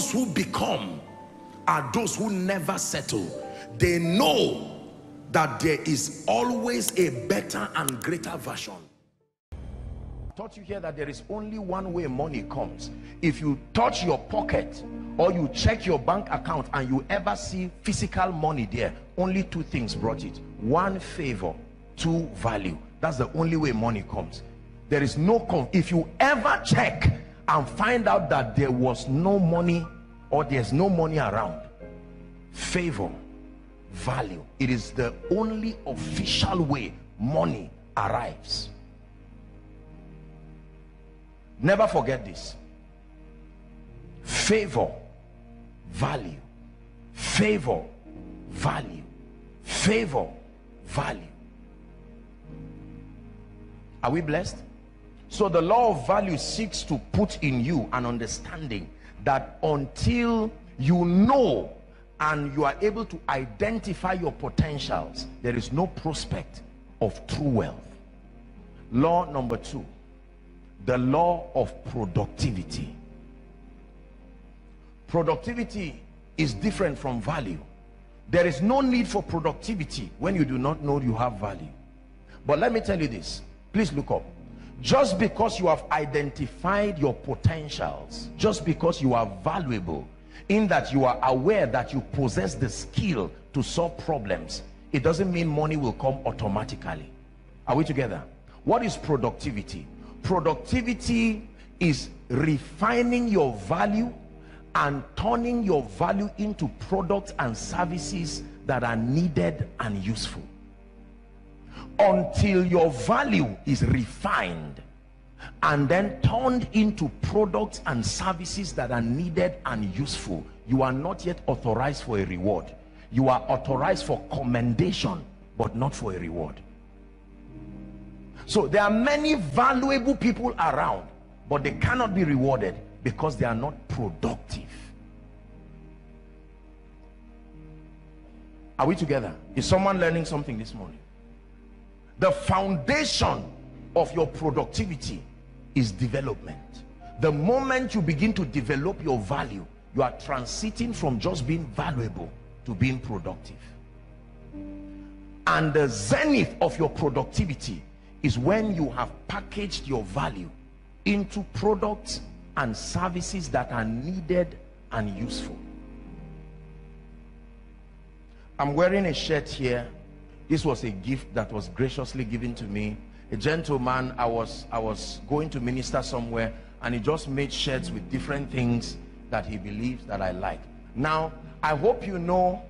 those who become are those who never settle. They know that there is always a better and greater version. I taught you here that there is only one way money comes. If you touch your pocket or you check your bank account and you ever see physical money there, only two things brought it. One, favor. Two, value. That's the only way money comes. There is no if you ever check and find out that there was no money or there's no money around, favor, value, it is the only official way money arrives. Never forget this. Favor, value, favor, value, favor, value. Are we blessed? So the law of value seeks to put in you an understanding that until you know and you are able to identify your potentials, there is no prospect of true wealth. Law number 2, the law of productivity. Productivity is different from value. There is no need for productivity when you do not know you have value. But let me tell you this, please look up. Just because you have identified your potentials, just because you are valuable, in that you are aware that you possess the skill to solve problems, it doesn't mean money will come automatically. Are we together? What is productivity? Productivity is refining your value and turning your value into products and services that are needed and useful. Until your value is refined and then turned into products and services that are needed and useful, you are not yet authorized for a reward. You are authorized for commendation, but not for a reward. So there are many valuable people around, but they cannot be rewarded because they are not productive. Are we together? Is someone learning something this morning? The foundation of your productivity is development. The moment you begin to develop your value, you are transiting from just being valuable to being productive. And the zenith of your productivity is when you have packaged your value into products and services that are needed and useful. I'm wearing a shirt here. This was a gift that was graciously given to me. A gentleman, I was going to minister somewhere, and he just made shirts with different things that he believes that I like. Now, I hope you know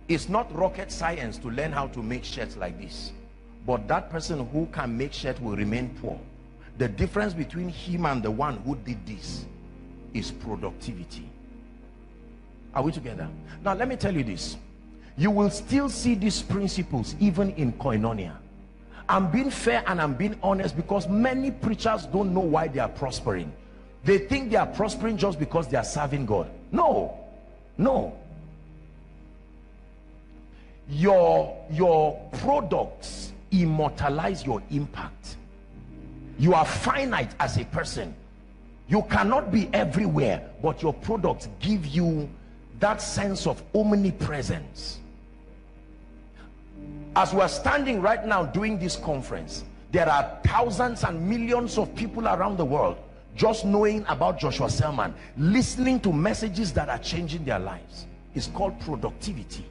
it's not rocket science to learn how to make shirts like this. But that person who can make shirts will remain poor. The difference between him and the one who did this is productivity. Are we together? Now, let me tell you this. You will still see these principles even in Koinonia. I'm being fair and I'm being honest because many preachers don't know why they are prospering. They think they are prospering just because they are serving God. No, no. Your products immortalize your impact. You are finite as a person. You cannot be everywhere, but your products give you that sense of omnipresence. As we are standing right now doing this conference, there are thousands and millions of people around the world just knowing about Joshua Selman, listening to messages that are changing their lives. It's called productivity.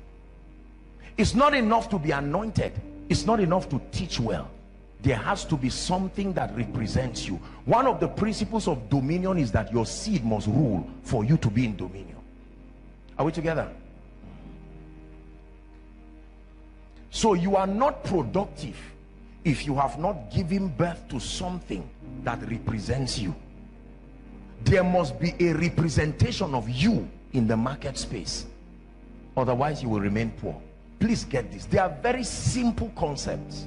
It's not enough to be anointed. It's not enough to teach well. There has to be something that represents you. One of the principles of dominion is that your seed must rule for you to be in dominion. Are we together? So you are not productive if you have not given birth to something that represents you. There must be a representation of you in the market space. Otherwise you will remain poor. Please get this. They are very simple concepts.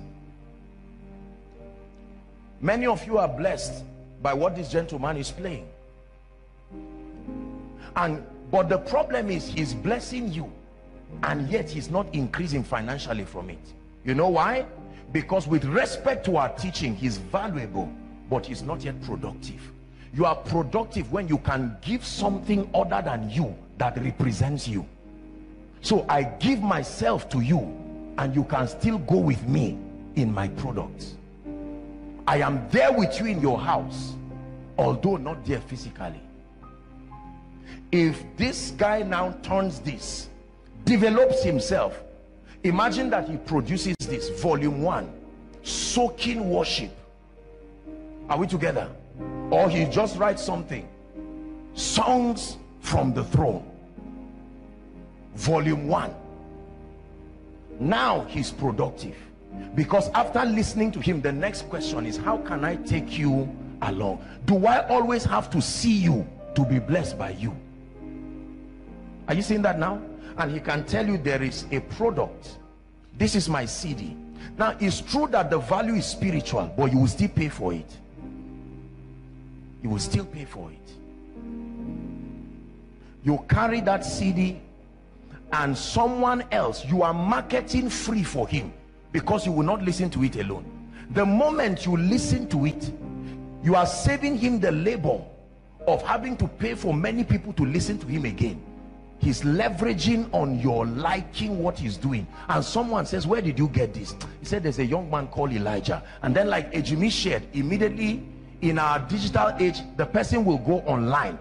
Many of you are blessed by what this gentleman is playing. But the problem is he's blessing you, and yet he's not increasing financially from it. You know why? Because with respect to our teaching, he's valuable, but he's not yet productive. You are productive when you can give something other than you that represents you. So I give myself to you, and you can still go with me in my products. I am there with you in your house, although not there physically. If this guy now turns this, develops himself, imagine that he produces this, volume 1, soaking worship. Are we together? Or he just writes something, songs from the throne, volume 1. Now he's productive, because after listening to him, the next question is, how can I take you along? Do I always have to see you to be blessed by you? Are you seeing that now? And he can tell you there is a product. This is my CD. Now it's true that the value is spiritual, but you will still pay for it. You will still pay for it. You carry that CD, and someone else, you are marketing free for him, because you will not listen to it alone. The moment you listen to it, you are saving him the labor of having to pay for many people to listen to him again. He's leveraging on your liking what he's doing. And someone says, where did you get this? He said, there's a young man called Elijah. And then, like Ejimi shared, immediately in our digital age, the person will go online.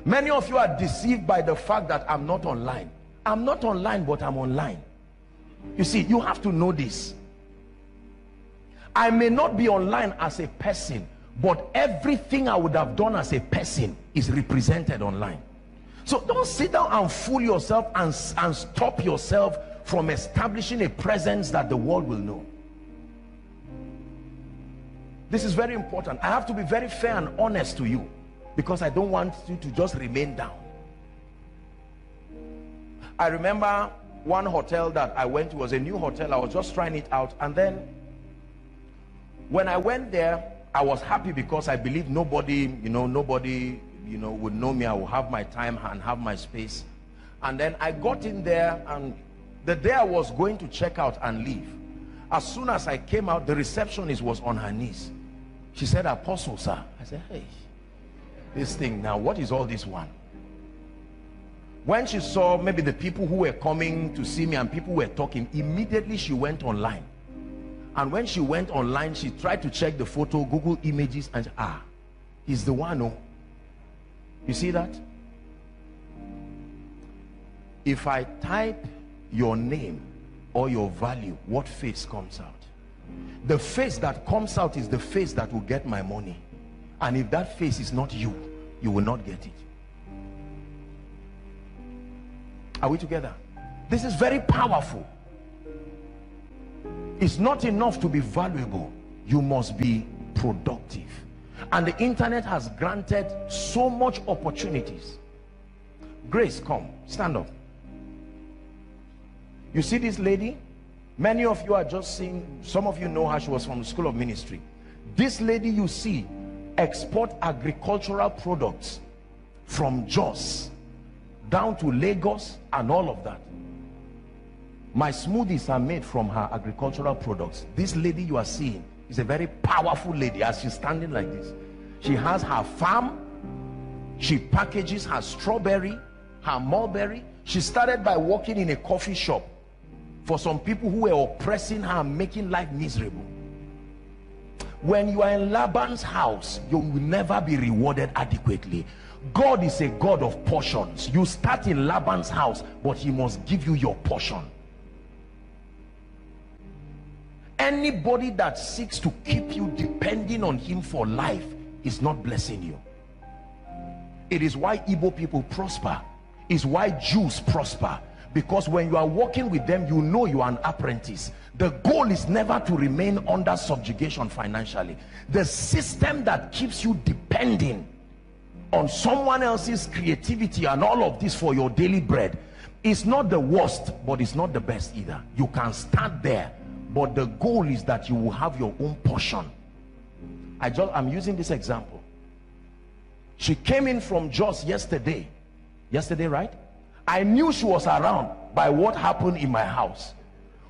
Many of you are deceived by the fact that I'm not online. I'm not online, but I'm online. You see, you have to know this. I may not be online as a person, but everything I would have done as a person is represented online. So don't sit down and fool yourself and stop yourself from establishing a presence that the world will know. This is very important. I have to be very fair and honest to you, because I don't want you to just remain down. I remember one hotel that I went to was a new hotel. I was just trying it out, and then when I went there, I was happy because I believed nobody would know me. I will have my time and have my space. And then I got in there, and the day I was going to check out and leave, as soon as I came out, the receptionist was on her knees. She said, "Apostle, sir." I said, "Hey, this thing now, what is all this one?" When she saw maybe the people who were coming to see me and people were talking, immediately she went online. And when she went online, she tried to check the photo, Google images, and he's the one. Oh, you see that? If I type your name or your value, what face comes out? The face that comes out is the face that will get my money. And if that face is not you, you will not get it. Are we together? This is very powerful. It's not enough to be valuable. You must be productive. And the internet has granted so much opportunities. Grace, come, stand up. You see this lady? Many of you are just seeing, some of you know her. She was from the School of Ministry. This lady you see export agricultural products from Jos down to Lagos and all of that. My smoothies are made from her agricultural products. This lady you are seeing is a very powerful lady. As she's standing like this, she has her farm. She packages her strawberry, her mulberry. She started by working in a coffee shop for some people who were oppressing her and making life miserable. When you are in Laban's house, you will never be rewarded adequately. God is a God of portions. You start in Laban's house, but he must give you your portion. Anybody that seeks to keep you depending on him for life is not blessing you. It is why Igbo people prosper. It's why Jews prosper. Because when you are working with them, you know you are an apprentice. The goal is never to remain under subjugation financially. The system that keeps you depending on someone else's creativity and all of this for your daily bread is not the worst, but it's not the best either. You can start there, but the goal is that you will have your own portion. I'm using this example. She came in from Jos yesterday, right? I knew she was around by what happened in my house.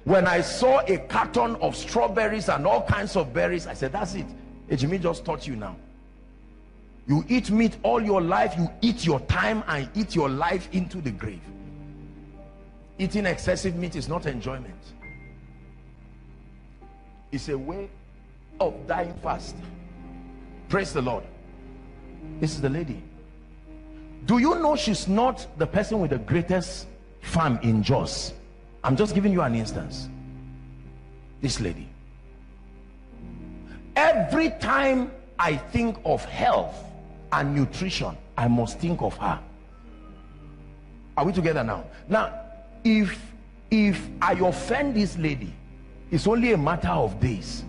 When I saw a carton of strawberries and all kinds of berries, I said, that's it. Ejimi just taught you now. You eat meat all your life, you eat your time and eat your life into the grave. Eating excessive meat is not enjoyment. It's a way of dying fast. Praise the Lord. This is the lady. Do you know she's not the person with the greatest farm in Jos? I'm just giving you an instance. This lady. Every time I think of health and nutrition, I must think of her. Are we together now? Now, if I offend this lady, it's only a matter of days.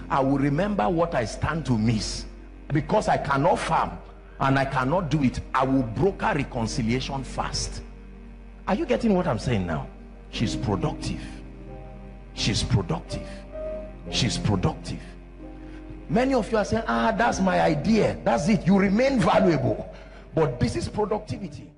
I will remember what I stand to miss. Because I cannot farm and I cannot do it, I will broker reconciliation fast. Are you getting what I'm saying now? She's productive. She's productive. She's productive. Many of you are saying, that's my idea, that's it. You remain valuable. But this is productivity.